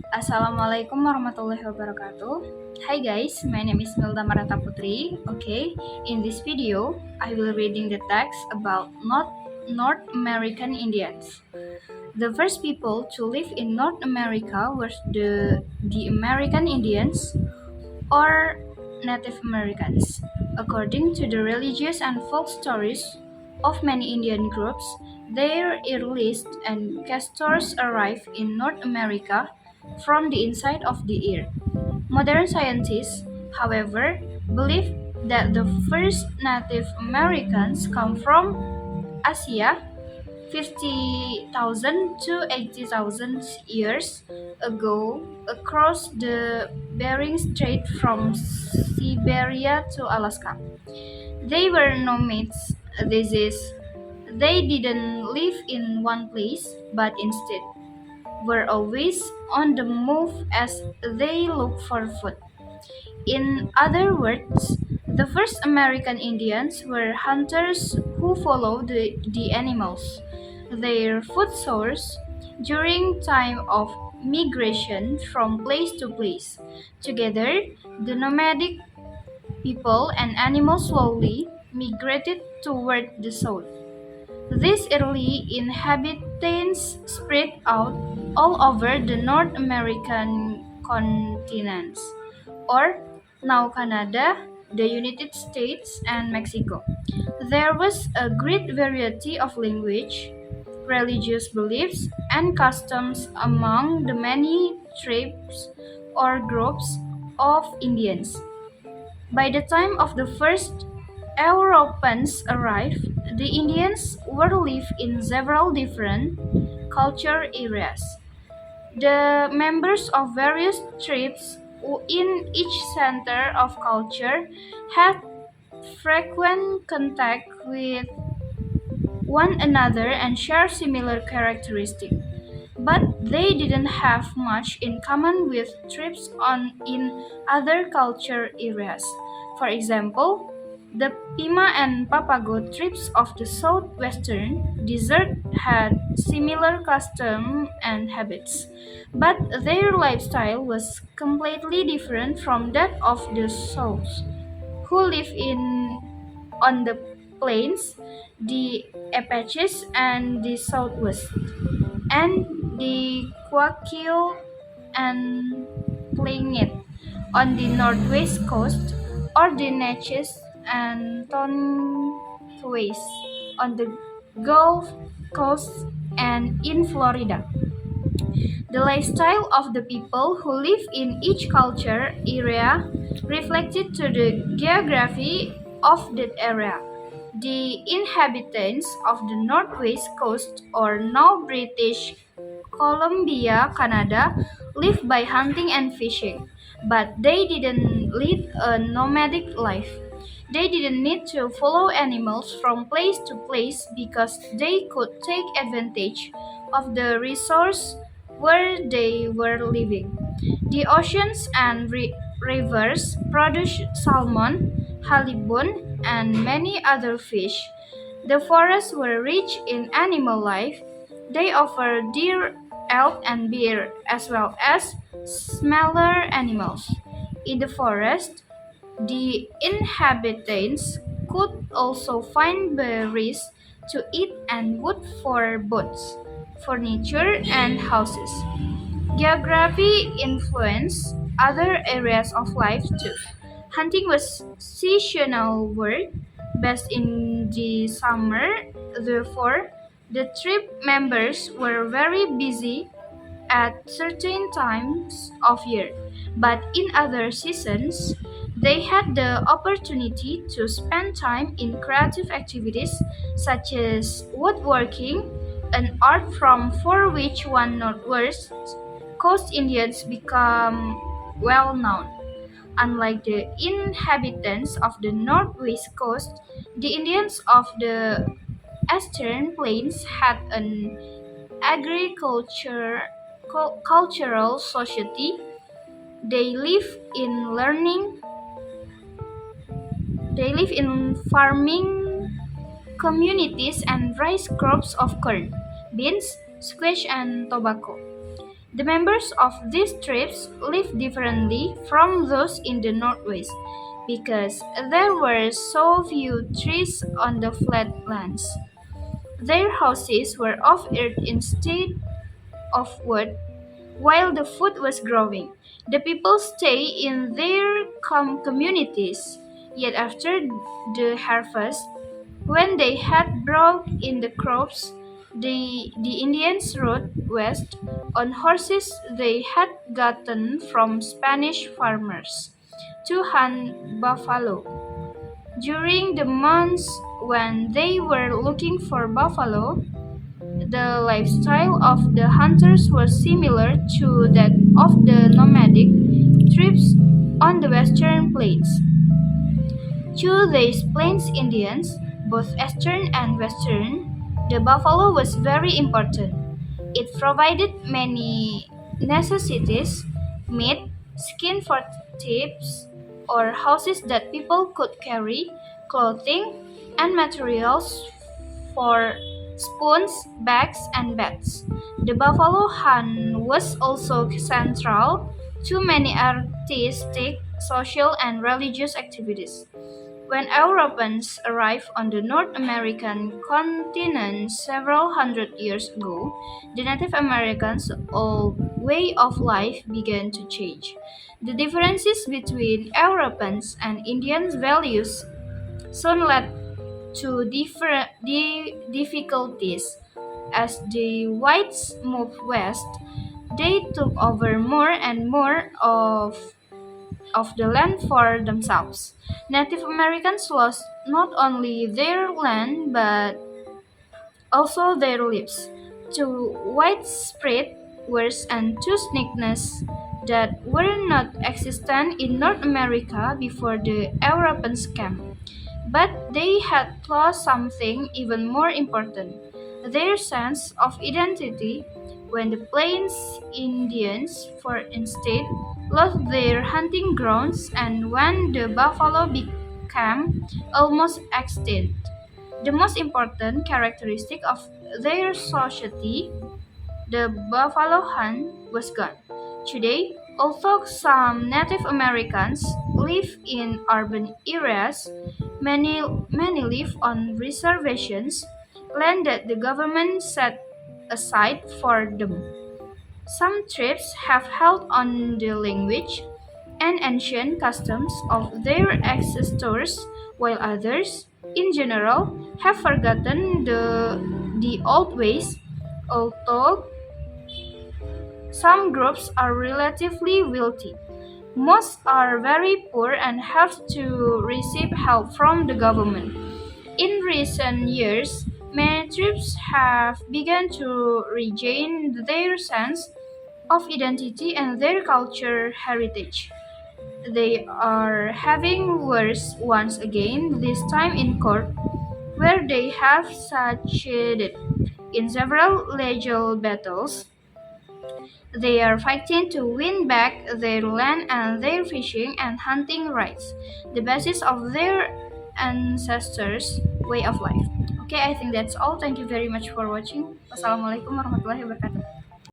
Assalamualaikum warahmatullahi wabarakatuh. Hi guys, my name is Milda Marata Putri. Okay, in this video, I will reading the text about North American Indians. The first people to live in North America were the American Indians or Native Americans. According to the religious and folk stories of many Indian groups, their earliest ancestors arrived in North America from the inside of the earth. Modern scientists, however, believe that the first Native Americans come from Asia 50,000 to 80,000 years ago across the Bering Strait from Siberia to Alaska. They were nomads. This is, they didn't live in one place, but instead were always on the move as they looked for food. In other words, the first American Indians were hunters who followed the animals, their food source, during time of migration from place to place. Together, the nomadic people and animals slowly migrated toward the south. These early inhabitants spread out all over the North American continents, or now Canada, the United States, and Mexico. There was a great variety of language, religious beliefs, and customs among the many tribes or groups of Indians. By the time of the first Europeans arrived, the Indians were live in several different culture areas. The members of various tribes in each center of culture had frequent contact with one another and share similar characteristics. But they didn't have much in common with tribes in other culture areas. For example, the Pima and Papago tribes of the southwestern desert had similar customs and habits, but their lifestyle was completely different from that of the south, who live on the plains, the Apaches, and the southwest, and the Quaquio and Tlingit on the northwest coast, or the Natchez and Tonquays on the Gulf Coast and in Florida. The lifestyle of the people who live in each culture area reflected to the geography of that area. The inhabitants of the northwest coast, or now British Columbia, Canada, lived by hunting and fishing, but they didn't lead a nomadic life. They didn't need to follow animals from place to place because they could take advantage of the resource where they were living. The oceans and rivers produce salmon, halibut, and many other fish. The forests were rich in animal life. They offer deer, elk, and bear, as well as smaller animals. In the forest, the inhabitants could also find berries to eat and wood for boats, furniture, and houses. Geography influenced other areas of life too. Hunting was seasonal work best in the summer, therefore, the tribe members were very busy at certain times of year, but in other seasons, they had the opportunity to spend time in creative activities such as woodworking, an art from for which one Northwest Coast Indians become well known. Unlike the inhabitants of the Northwest Coast, the Indians of the Eastern Plains had an cultural society. They live in learning. They live in farming communities and raise crops of corn, beans, squash, and tobacco. The members of these tribes lived differently from those in the northwest because there were so few trees on the flatlands. Their houses were of earth instead of wood. While the food was growing, the people stayed in their communities. Yet after the harvest, when they had brought in the crops, the Indians rode west on horses they had gotten from Spanish farmers to hunt buffalo. During the months when they were looking for buffalo, the lifestyle of the hunters was similar to that of the nomadic tribes on the western plains. To these Plains Indians, both Eastern and Western, the buffalo was very important. It provided many necessities: meat, skin for tips or houses that people could carry, clothing, and materials for spoons, bags, and beds. The buffalo hunt was also central to many artistic, social, and religious activities. When Europeans arrived on the North American continent several hundred years ago, the Native Americans' old way of life began to change. The differences between Europeans and Indians' values soon led to difficulties. As the whites moved west, they took over more and more of the land for themselves. Native Americans lost not only their land but also their lives to widespread wars and to sickness that were not existent in North America before the Europeans came. But they had lost something even more important: their sense of identity. When the Plains Indians, for instance, lost their hunting grounds and when the buffalo became almost extinct, the most important characteristic of their society, the buffalo hunt, was gone. Today, although some Native Americans live in urban areas, many live on reservations, land that the government set aside for them. Some tribes have held on the language and ancient customs of their ancestors, while others, in general, have forgotten the old ways. Although some groups are relatively wealthy, most are very poor and have to receive help from the government. In recent years, many tribes have begun to regain their sense of identity and their culture heritage. They are having wars once again, this time in court, where they have succeeded in several legal battles. They are fighting to win back their land and their fishing and hunting rights, the basis of their ancestors' way of life. Okay, I think that's all. Thank you very much for watching. Wassalamualaikum warahmatullahi wabarakatuh.